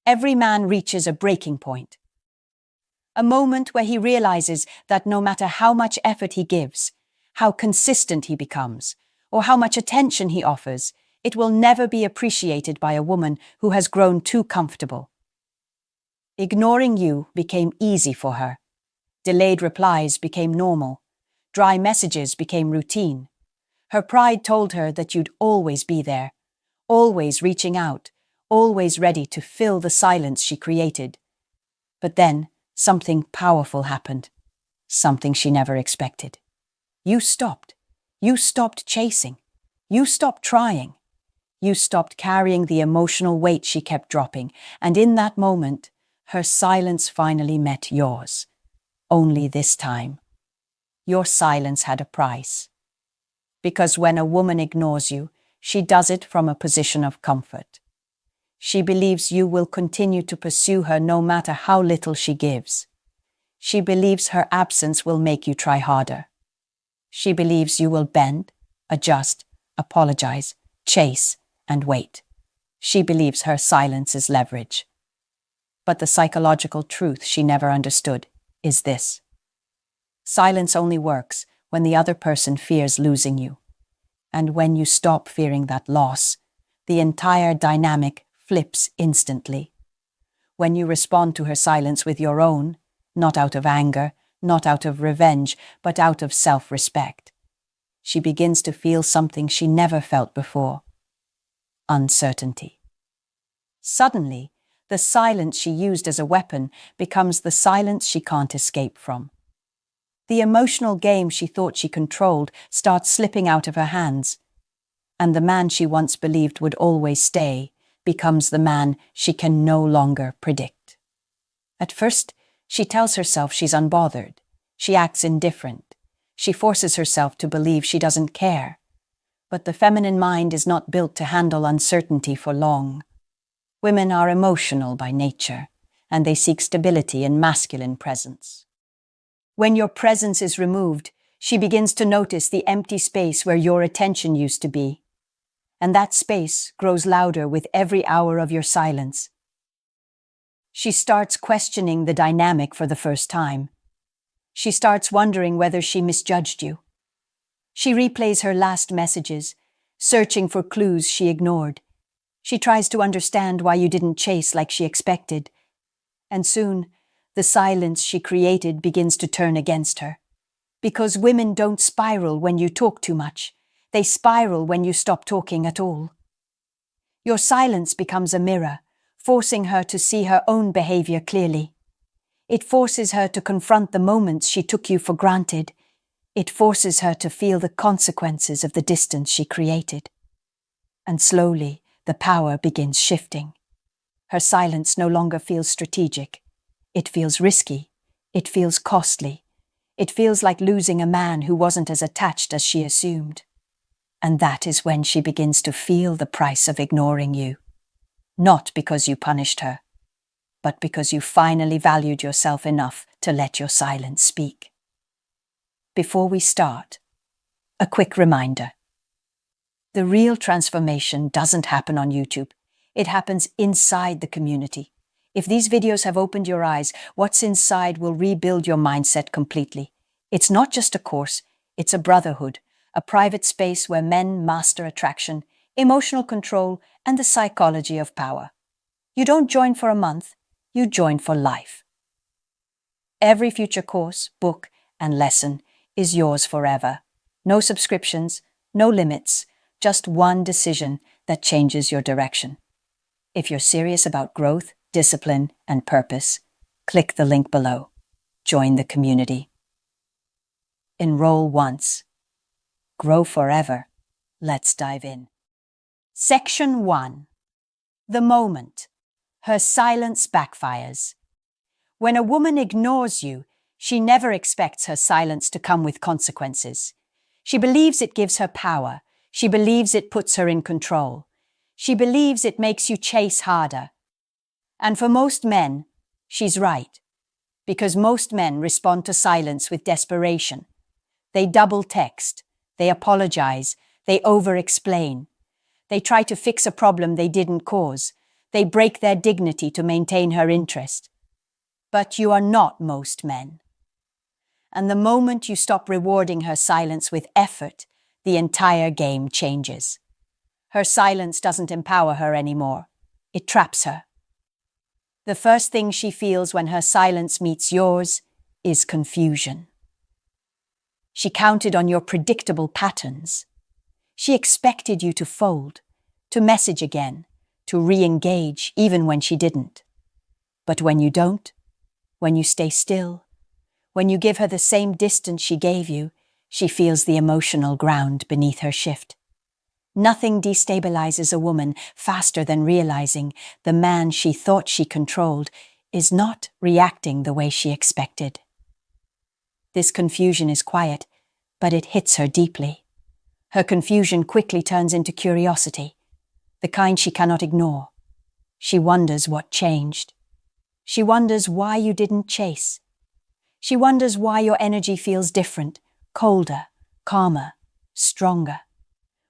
Every man reaches a breaking point. A moment where he realizes that no matter how much effort he gives, how consistent he becomes, or how much attention he offers, it will never be appreciated by a woman who has grown too comfortable. Ignoring you became easy for her. Delayed replies became normal. Dry messages became routine. Her pride told her that you'd always be there, always reaching out, always ready to fill the silence she created. But then, something powerful happened. Something she never expected. You stopped. You stopped chasing. You stopped trying. You stopped carrying the emotional weight she kept dropping, and in that moment, her silence finally met yours. Only this time. Your silence had a price. Because when a woman ignores you, she does it from a position of comfort. She believes you will continue to pursue her no matter how little she gives. She believes her absence will make you try harder. She believes you will bend, adjust, apologize, chase, and wait. She believes her silence is leverage. But the psychological truth she never understood is this. Silence only works when the other person fears losing you. And when you stop fearing that loss, the entire dynamic flips instantly. When you respond to her silence with your own, not out of anger, not out of revenge, but out of self-respect, she begins to feel something she never felt before. Uncertainty. Suddenly, the silence she used as a weapon becomes the silence she can't escape from. The emotional game she thought she controlled starts slipping out of her hands, and the man she once believed would always stay becomes the man she can no longer predict. At first, she tells herself she's unbothered. She acts indifferent. She forces herself to believe she doesn't care. But the feminine mind is not built to handle uncertainty for long. Women are emotional by nature, and they seek stability in masculine presence. When your presence is removed, she begins to notice the empty space where your attention used to be. And that space grows louder with every hour of your silence. She starts questioning the dynamic for the first time. She starts wondering whether she misjudged you. She replays her last messages, searching for clues she ignored. She tries to understand why you didn't chase like she expected. And soon, the silence she created begins to turn against her. Because women don't spiral when you talk too much. They spiral when you stop talking at all. Your silence becomes a mirror, forcing her to see her own behavior clearly. It forces her to confront the moments she took you for granted. It forces her to feel the consequences of the distance she created. And slowly, the power begins shifting. Her silence no longer feels strategic. It feels risky. It feels costly. It feels like losing a man who wasn't as attached as she assumed. And that is when she begins to feel the price of ignoring you. Not because you punished her, but because you finally valued yourself enough to let your silence speak. Before we start, a quick reminder. The real transformation doesn't happen on YouTube. It happens inside the community. If these videos have opened your eyes, what's inside will rebuild your mindset completely. It's not just a course, it's a brotherhood, a private space where men master attraction, emotional control, and the psychology of power. You don't join for a month, you join for life. Every future course, book, and lesson is yours forever. No subscriptions, no limits, just one decision that changes your direction. If you're serious about growth, discipline, and purpose, click the link below. Join the community. Enroll once. Grow forever. Let's dive in. Section 1. The moment. Her silence backfires. When a woman ignores you, she never expects her silence to come with consequences. She believes it gives her power. She believes it puts her in control. She believes it makes you chase harder. And for most men, she's right. Because most men respond to silence with desperation. They double text. They apologize. They over-explain. They try to fix a problem they didn't cause. They break their dignity to maintain her interest. But you are not most men. And the moment you stop rewarding her silence with effort, the entire game changes. Her silence doesn't empower her anymore. It traps her. The first thing she feels when her silence meets yours is confusion. She counted on your predictable patterns. She expected you to fold, to message again, to re-engage even when she didn't. But when you don't, when you stay still, when you give her the same distance she gave you, she feels the emotional ground beneath her shift. Nothing destabilizes a woman faster than realizing the man she thought she controlled is not reacting the way she expected. This confusion is quiet, but it hits her deeply. Her confusion quickly turns into curiosity, the kind she cannot ignore. She wonders what changed. She wonders why you didn't chase. She wonders why your energy feels different, colder, calmer, stronger.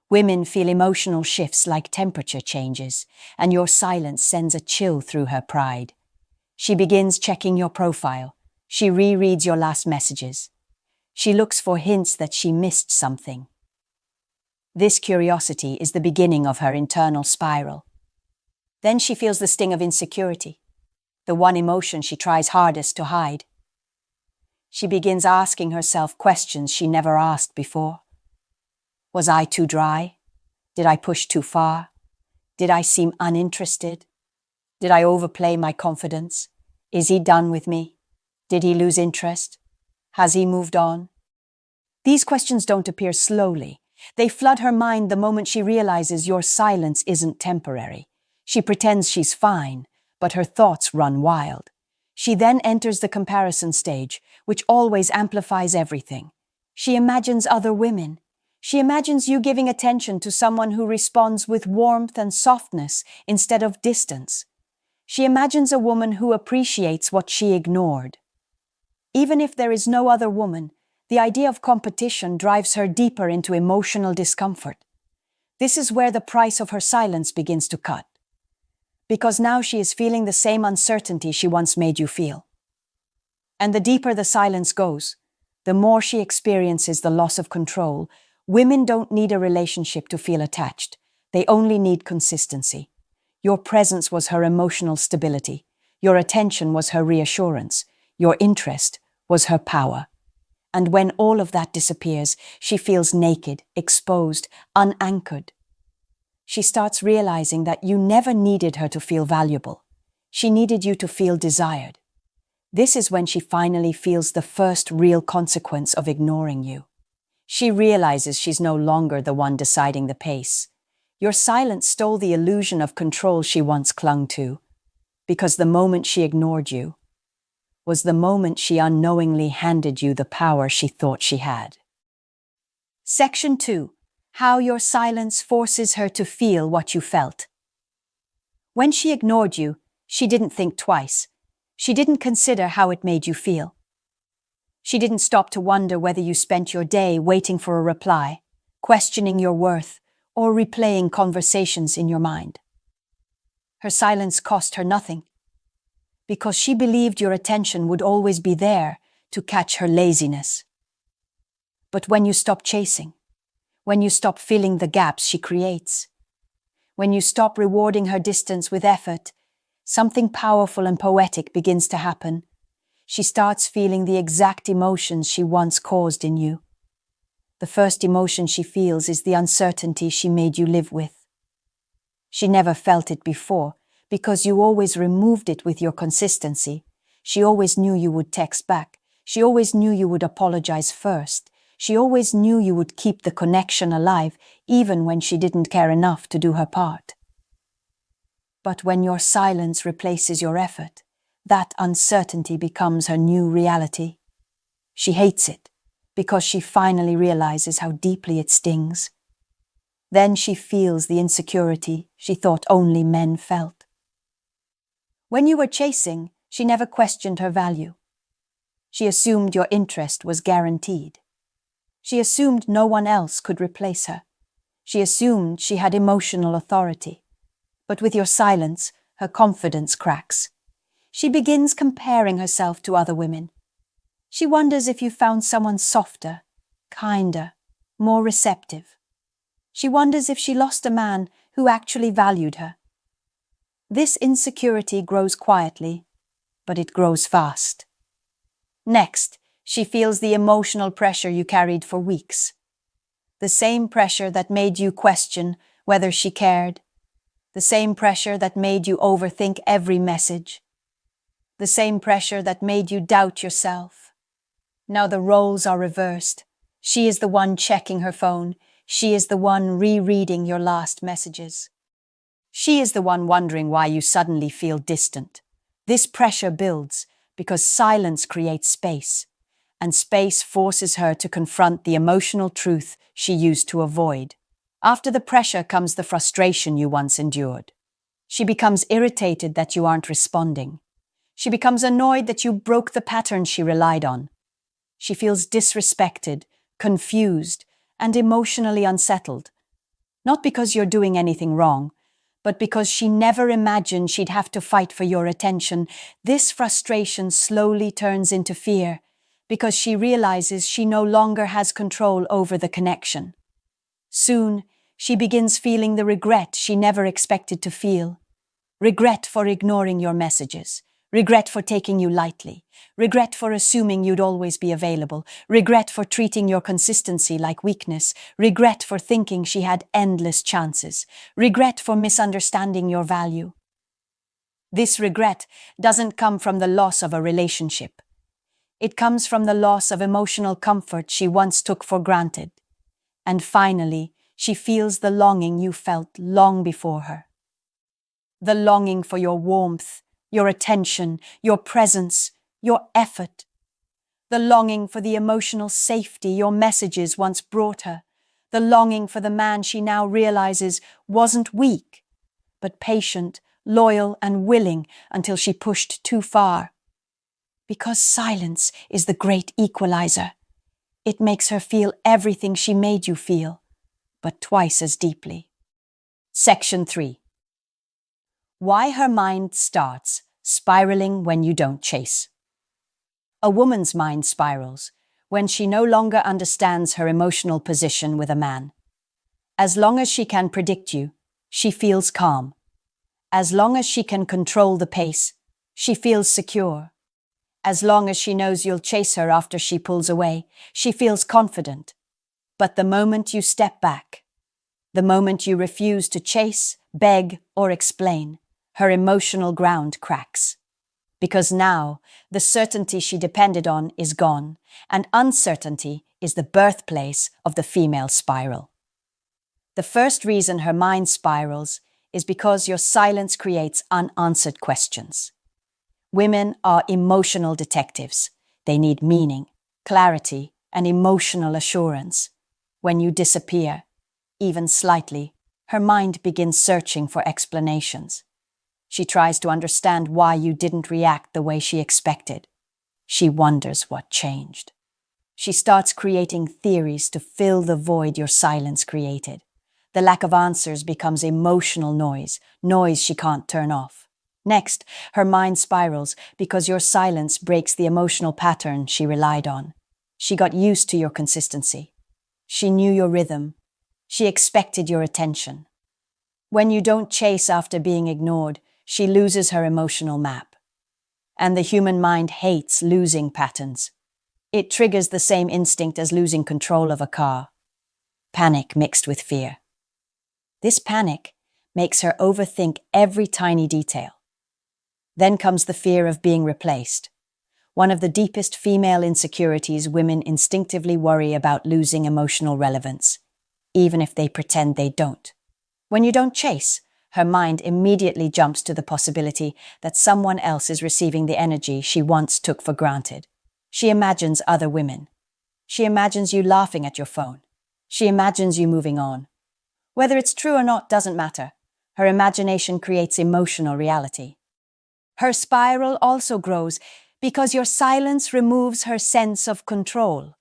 Women feel emotional shifts like temperature changes, and your silence sends a chill through her pride. She begins checking your profile. She rereads your last messages. She looks for hints that she missed something. This curiosity is the beginning of her internal spiral. Then she feels the sting of insecurity, the one emotion she tries hardest to hide. She begins asking herself questions she never asked before. Was I too dry? Did I push too far? Did I seem uninterested? Did I overplay my confidence? Is he done with me? Did he lose interest? Has he moved on? These questions don't appear slowly. They flood her mind the moment she realizes your silence isn't temporary. She pretends she's fine, but her thoughts run wild. She then enters the comparison stage, which always amplifies everything. She imagines other women. She imagines you giving attention to someone who responds with warmth and softness instead of distance. She imagines a woman who appreciates what she ignored. Even if there is no other woman, the idea of competition drives her deeper into emotional discomfort. This is where the price of her silence begins to cut. Because now she is feeling the same uncertainty she once made you feel. And the deeper the silence goes, the more she experiences the loss of control. Women don't need a relationship to feel attached. They only need consistency. Your presence was her emotional stability. Your attention was her reassurance. Your interest was her power. And when all of that disappears, she feels naked, exposed, unanchored. She starts realizing that you never needed her to feel valuable. She needed you to feel desired. This is when she finally feels the first real consequence of ignoring you. She realizes she's no longer the one deciding the pace. Your silence stole the illusion of control she once clung to, because the moment she ignored you was the moment she unknowingly handed you the power she thought she had. Section 2. How your silence forces her to feel what you felt. When she ignored you, she didn't think twice. She didn't consider how it made you feel. She didn't stop to wonder whether you spent your day waiting for a reply, questioning your worth, or replaying conversations in your mind. Her silence cost her nothing, because she believed your attention would always be there to catch her laziness. But when you stop chasing, when you stop filling the gaps she creates, when you stop rewarding her distance with effort, something powerful and poetic begins to happen. She starts feeling the exact emotions she once caused in you. The first emotion she feels is the uncertainty she made you live with. She never felt it before, because you always removed it with your consistency. She always knew you would text back. She always knew you would apologize first. She always knew you would keep the connection alive, even when she didn't care enough to do her part. But when your silence replaces your effort, that uncertainty becomes her new reality. She hates it, because she finally realizes how deeply it stings. Then she feels the insecurity she thought only men felt. When you were chasing, she never questioned her value. She assumed your interest was guaranteed. She assumed no one else could replace her. She assumed she had emotional authority. But with your silence, her confidence cracks. She begins comparing herself to other women. She wonders if you found someone softer, kinder, more receptive. She wonders if she lost a man who actually valued her. This insecurity grows quietly, but it grows fast. Next, she feels the emotional pressure you carried for weeks. The same pressure that made you question whether she cared. The same pressure that made you overthink every message. The same pressure that made you doubt yourself. Now the roles are reversed. She is the one checking her phone. She is the one rereading your last messages. She is the one wondering why you suddenly feel distant. This pressure builds because silence creates space, and space forces her to confront the emotional truth she used to avoid. After the pressure comes the frustration you once endured. She becomes irritated that you aren't responding. She becomes annoyed that you broke the pattern she relied on. She feels disrespected, confused, and emotionally unsettled. Not because you're doing anything wrong, but because she never imagined she'd have to fight for your attention. This frustration slowly turns into fear, because she realizes she no longer has control over the connection. Soon, she begins feeling the regret she never expected to feel. Regret for ignoring your messages. Regret for taking you lightly. Regret for assuming you'd always be available. Regret for treating your consistency like weakness. Regret for thinking she had endless chances. Regret for misunderstanding your value. This regret doesn't come from the loss of a relationship. It comes from the loss of emotional comfort she once took for granted. And finally, she feels the longing you felt long before her. The longing for your warmth, your attention, your presence, your effort. The longing for the emotional safety your messages once brought her. The longing for the man she now realizes wasn't weak, but patient, loyal, and willing until she pushed too far. Because silence is the great equalizer. It makes her feel everything she made you feel, but twice as deeply. Section 3. Why her mind starts spiraling when you don't chase. A woman's mind spirals when she no longer understands her emotional position with a man. As long as she can predict you, she feels calm. As long as she can control the pace, she feels secure. As long as she knows you'll chase her after she pulls away, she feels confident. But the moment you step back, the moment you refuse to chase, beg, or explain, her emotional ground cracks. Because now, the certainty she depended on is gone, and uncertainty is the birthplace of the female spiral. The first reason her mind spirals is because your silence creates unanswered questions. Women are emotional detectives. They need meaning, clarity, and emotional assurance. When you disappear, even slightly, her mind begins searching for explanations. She tries to understand why you didn't react the way she expected. She wonders what changed. She starts creating theories to fill the void your silence created. The lack of answers becomes emotional noise she can't turn off. Next, her mind spirals because your silence breaks the emotional pattern she relied on. She got used to your consistency. She knew your rhythm. She expected your attention. When you don't chase after being ignored, she loses her emotional map. And the human mind hates losing patterns. It triggers the same instinct as losing control of a car. Panic mixed with fear. This panic makes her overthink every tiny detail. Then comes the fear of being replaced. One of the deepest female insecurities women instinctively worry about losing emotional relevance, even if they pretend they don't. When you don't chase, her mind immediately jumps to the possibility that someone else is receiving the energy she once took for granted. She imagines other women. She imagines you laughing at your phone. She imagines you moving on. Whether it's true or not doesn't matter. Her imagination creates emotional reality. Her spiral also grows because your silence removes her sense of control.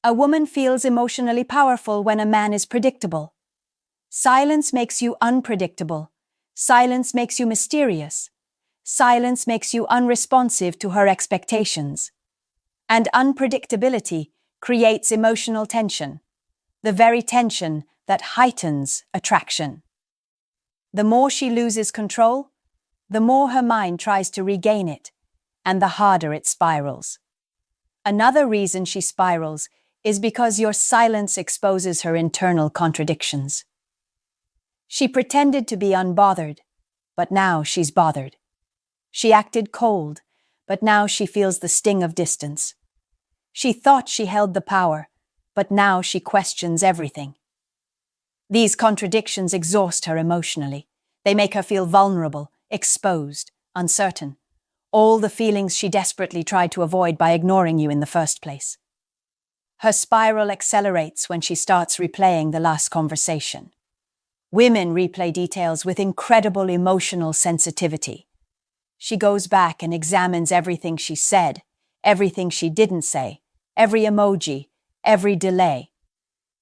A woman feels emotionally powerful when a man is predictable. Silence makes you unpredictable. Silence makes you mysterious. Silence makes you unresponsive to her expectations. And unpredictability creates emotional tension, the very tension that heightens attraction. The more she loses control, the more her mind tries to regain it, and the harder it spirals. Another reason she spirals is because your silence exposes her internal contradictions. She pretended to be unbothered, but now she's bothered. She acted cold, but now she feels the sting of distance. She thought she held the power, but now she questions everything. These contradictions exhaust her emotionally. They make her feel vulnerable, exposed, uncertain. All the feelings she desperately tried to avoid by ignoring you in the first place. Her spiral accelerates when she starts replaying the last conversation. Women replay details with incredible emotional sensitivity. She goes back and examines everything she said, everything she didn't say, every emoji, every delay.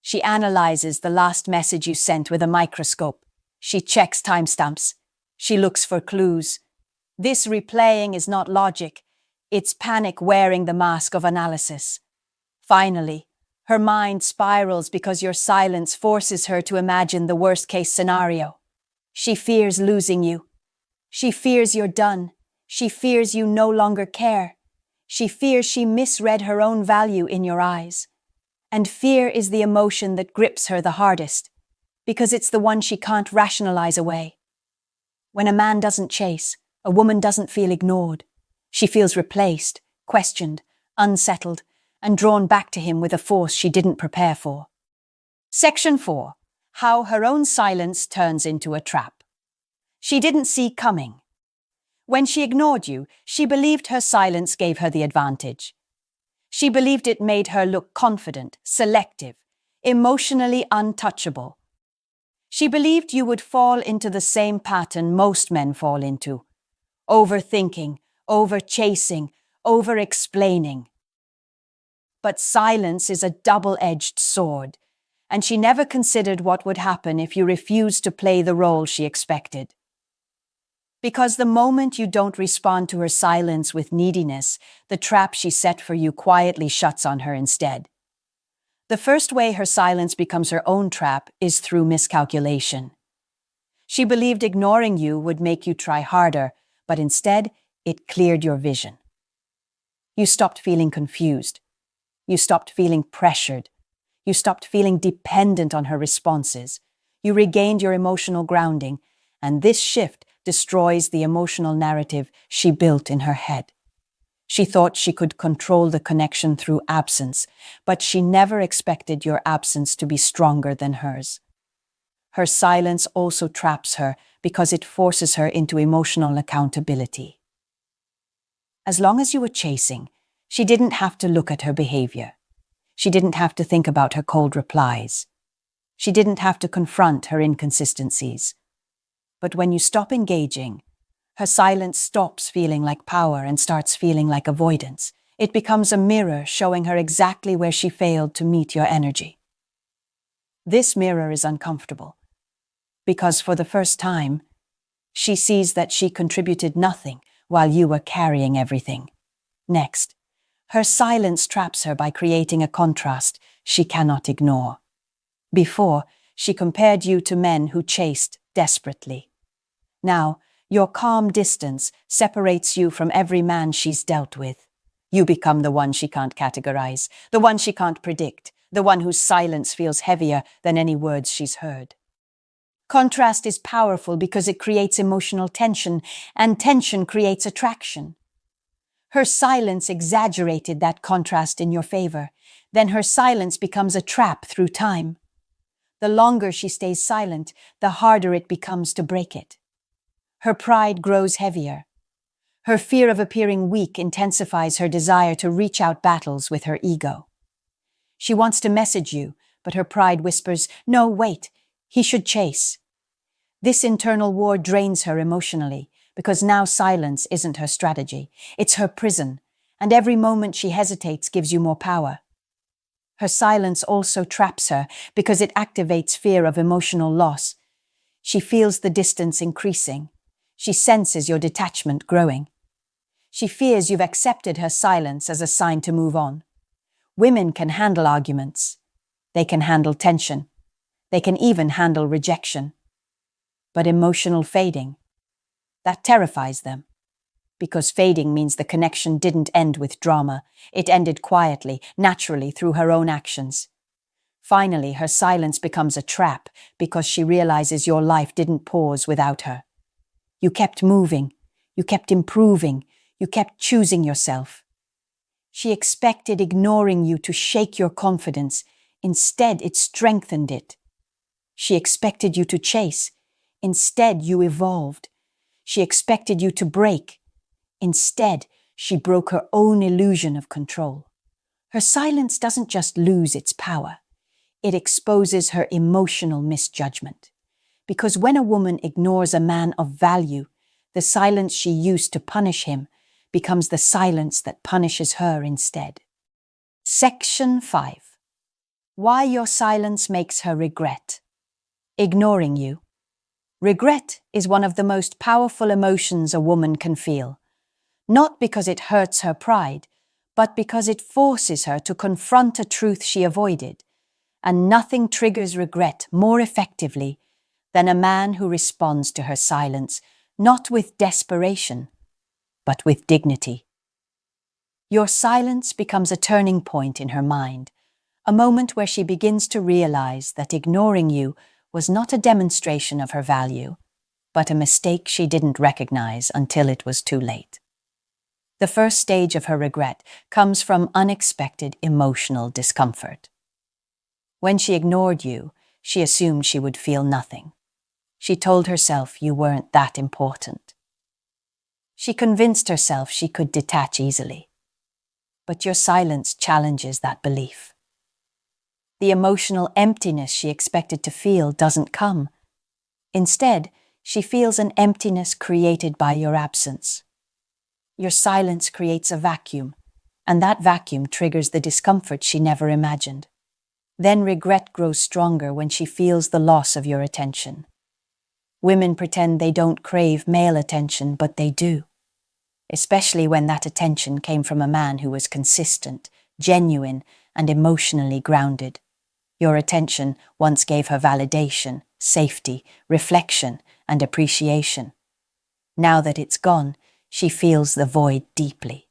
She analyzes the last message you sent with a microscope. She checks timestamps. She looks for clues. This replaying is not logic. It's panic wearing the mask of analysis. Finally, her mind spirals because your silence forces her to imagine the worst-case scenario. She fears losing you. She fears you're done. She fears you no longer care. She fears she misread her own value in your eyes. And fear is the emotion that grips her the hardest, because it's the one she can't rationalize away. When a man doesn't chase, a woman doesn't feel ignored. She feels replaced, questioned, unsettled, and drawn back to him with a force she didn't prepare for. Section 4. How her own silence turns into a trap. She didn't see coming. When she ignored you, she believed her silence gave her the advantage. She believed it made her look confident, selective, emotionally untouchable. She believed you would fall into the same pattern most men fall into: overthinking, over-chasing, over-explaining. But silence is a double-edged sword, and she never considered what would happen if you refused to play the role she expected. Because the moment you don't respond to her silence with neediness, the trap she set for you quietly shuts on her instead. The first way her silence becomes her own trap is through miscalculation. She believed ignoring you would make you try harder, but instead, it cleared your vision. You stopped feeling confused. You stopped feeling pressured. You stopped feeling dependent on her responses. You regained your emotional grounding, and this shift destroys the emotional narrative she built in her head. She thought she could control the connection through absence, but she never expected your absence to be stronger than hers. Her silence also traps her because it forces her into emotional accountability. As long as you were chasing, she didn't have to look at her behavior. She didn't have to think about her cold replies. She didn't have to confront her inconsistencies. But when you stop engaging, her silence stops feeling like power and starts feeling like avoidance. It becomes a mirror showing her exactly where she failed to meet your energy. This mirror is uncomfortable, because for the first time, she sees that she contributed nothing while you were carrying everything. Next, her silence traps her by creating a contrast she cannot ignore. Before, she compared you to men who chased desperately. Now, your calm distance separates you from every man she's dealt with. You become the one she can't categorize, the one she can't predict, the one whose silence feels heavier than any words she's heard. Contrast is powerful because it creates emotional tension, and tension creates attraction. Her silence exaggerated that contrast in your favor. Then her silence becomes a trap through time. The longer she stays silent, the harder it becomes to break it. Her pride grows heavier. Her fear of appearing weak intensifies her desire to reach out battles with her ego. She wants to message you, but her pride whispers, "No, wait, he should chase." This internal war drains her emotionally, because now silence isn't her strategy, it's her prison, and every moment she hesitates gives you more power. Her silence also traps her because it activates fear of emotional loss. She feels the distance increasing. She senses your detachment growing. She fears you've accepted her silence as a sign to move on. Women can handle arguments. They can handle tension. They can even handle rejection. But emotional fading, that terrifies them. Because fading means the connection didn't end with drama. It ended quietly, naturally, through her own actions. Finally, her silence becomes a trap because she realizes your life didn't pause without her. You kept moving. You kept improving. You kept choosing yourself. She expected ignoring you to shake your confidence. Instead, it strengthened it. She expected you to chase. Instead, you evolved. She expected you to break. Instead, she broke her own illusion of control. Her silence doesn't just lose its power. It exposes her emotional misjudgment. Because when a woman ignores a man of value, the silence she used to punish him becomes the silence that punishes her instead. Section 5. Why your silence makes her regret. Ignoring you. Regret is one of the most powerful emotions a woman can feel. Not because it hurts her pride, but because it forces her to confront a truth she avoided. And nothing triggers regret more effectively than a man who responds to her silence, not with desperation, but with dignity. Your silence becomes a turning point in her mind, a moment where she begins to realize that ignoring you was not a demonstration of her value, but a mistake she didn't recognize until it was too late. The first stage of her regret comes from unexpected emotional discomfort. When she ignored you, she assumed she would feel nothing. She told herself you weren't that important. She convinced herself she could detach easily. But your silence challenges that belief. The emotional emptiness she expected to feel doesn't come. Instead, she feels an emptiness created by your absence. Your silence creates a vacuum, and that vacuum triggers the discomfort she never imagined. Then regret grows stronger when she feels the loss of your attention. Women pretend they don't crave male attention, but they do. Especially when that attention came from a man who was consistent, genuine, and emotionally grounded. Your attention once gave her validation, safety, reflection, and appreciation. Now that it's gone, she feels the void deeply.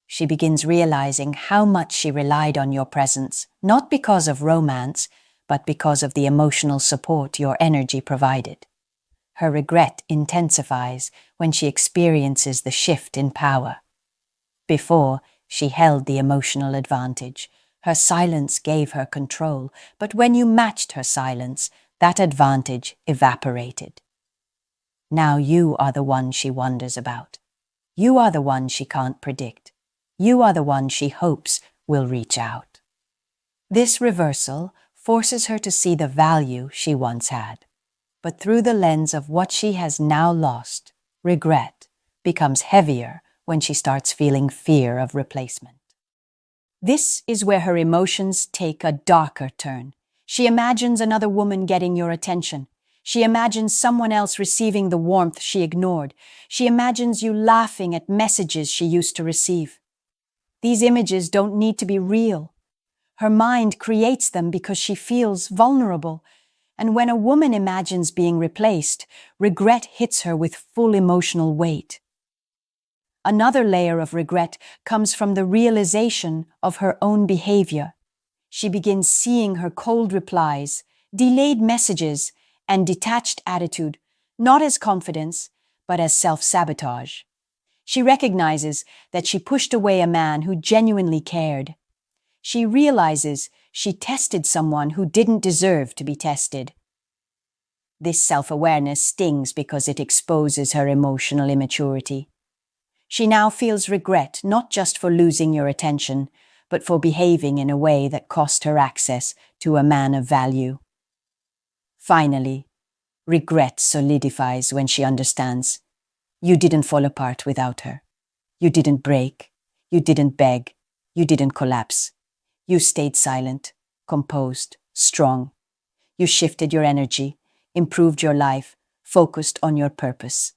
She begins realizing how much she relied on your presence, not because of romance, but because of the emotional support your energy provided. Her regret intensifies when she experiences the shift in power. Before, she held the emotional advantage. Her silence gave her control, but when you matched her silence, that advantage evaporated. Now you are the one she wonders about. You are the one she can't predict. You are the one she hopes will reach out. This reversal forces her to see the value she once had. But through the lens of what she has now lost, regret becomes heavier when she starts feeling fear of replacement. This is where her emotions take a darker turn. She imagines another woman getting your attention. She imagines someone else receiving the warmth she ignored. She imagines you laughing at messages she used to receive. These images don't need to be real. Her mind creates them because she feels vulnerable. And when a woman imagines being replaced, regret hits her with full emotional weight. Another layer of regret comes from the realization of her own behavior. She begins seeing her cold replies, delayed messages, and detached attitude, not as confidence, but as self-sabotage. She recognizes that she pushed away a man who genuinely cared. She realizes she tested someone who didn't deserve to be tested. This self-awareness stings because it exposes her emotional immaturity. She now feels regret not just for losing your attention, but for behaving in a way that cost her access to a man of value. Finally, regret solidifies when she understands. You didn't fall apart without her. You didn't break. You didn't beg. You didn't collapse. You stayed silent, composed, strong. You shifted your energy, improved your life, focused on your purpose.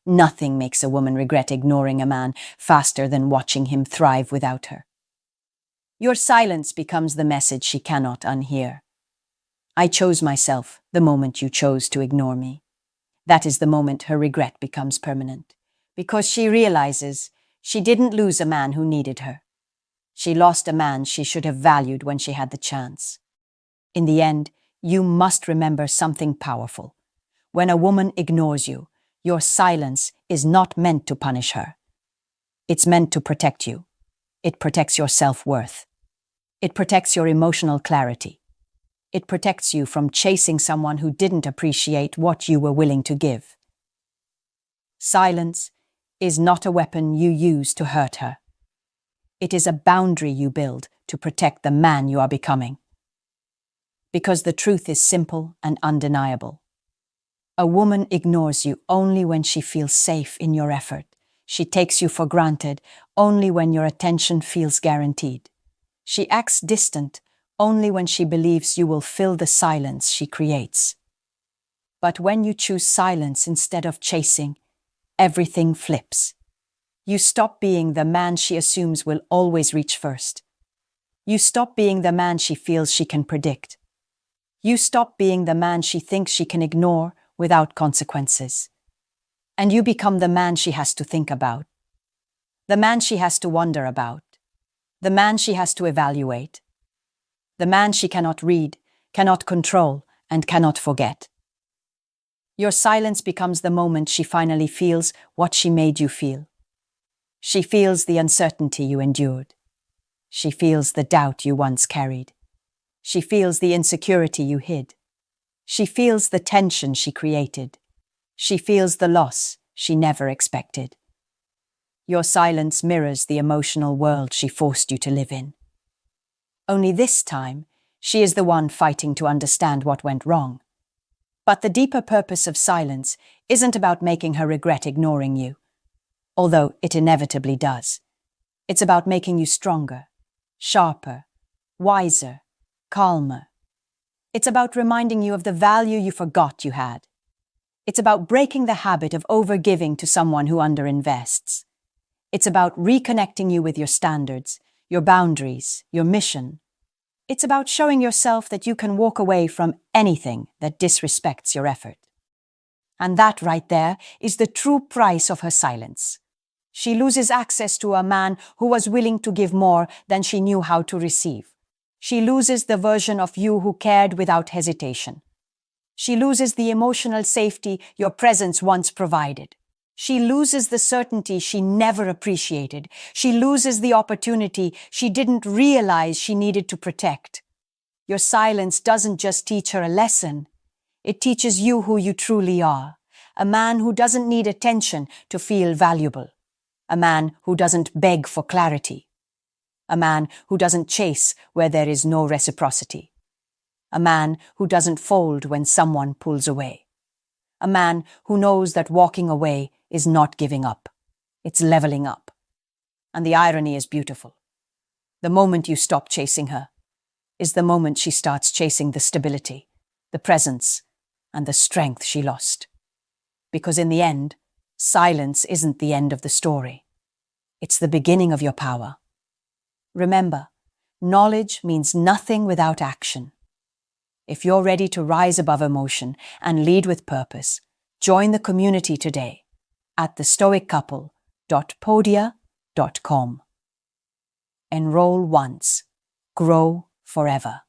Nothing makes a woman regret ignoring a man faster than watching him thrive without her. Your silence becomes the message she cannot unhear. I chose myself the moment you chose to ignore me. That is the moment her regret becomes permanent, because she realizes she didn't lose a man who needed her. She lost a man she should have valued when she had the chance. In the end, you must remember something powerful. When a woman ignores you, your silence is not meant to punish her. It's meant to protect you. It protects your self-worth. It protects your emotional clarity. It protects you from chasing someone who didn't appreciate what you were willing to give. Silence is not a weapon you use to hurt her. It is a boundary you build to protect the man you are becoming. Because the truth is simple and undeniable. A woman ignores you only when she feels safe in your effort. She takes you for granted only when your attention feels guaranteed. She acts distant only when she believes you will fill the silence she creates. But when you choose silence instead of chasing, everything flips. You stop being the man she assumes will always reach first. You stop being the man she feels she can predict. You stop being the man she thinks she can ignore without consequences. And you become the man she has to think about. The man she has to wonder about. The man she has to evaluate. The man she cannot read, cannot control, and cannot forget. Your silence becomes the moment she finally feels what she made you feel. She feels the uncertainty you endured. She feels the doubt you once carried. She feels the insecurity you hid. She feels the tension she created. She feels the loss she never expected. Your silence mirrors the emotional world she forced you to live in. Only this time, she is the one fighting to understand what went wrong. But the deeper purpose of silence isn't about making her regret ignoring you, although it inevitably does. It's about making you stronger, sharper, wiser, calmer. It's about reminding you of the value you forgot you had. It's about breaking the habit of overgiving to someone who underinvests. It's about reconnecting you with your standards, your boundaries, your mission. It's about showing yourself that you can walk away from anything that disrespects your effort. And that right there is the true price of her silence. She loses access to a man who was willing to give more than she knew how to receive. She loses the version of you who cared without hesitation. She loses the emotional safety your presence once provided. She loses the certainty she never appreciated. She loses the opportunity she didn't realize she needed to protect. Your silence doesn't just teach her a lesson. It teaches you who you truly are. A man who doesn't need attention to feel valuable. A man who doesn't beg for clarity. A man who doesn't chase where there is no reciprocity. A man who doesn't fold when someone pulls away. A man who knows that walking away is not giving up. It's leveling up. And the irony is beautiful. The moment you stop chasing her is the moment she starts chasing the stability, the presence, and the strength she lost. Because in the end, silence isn't the end of the story. It's the beginning of your power. Remember, knowledge means nothing without action. If you're ready to rise above emotion and lead with purpose, join the community today at thestoiccouple.podia.com. Enroll once, grow forever.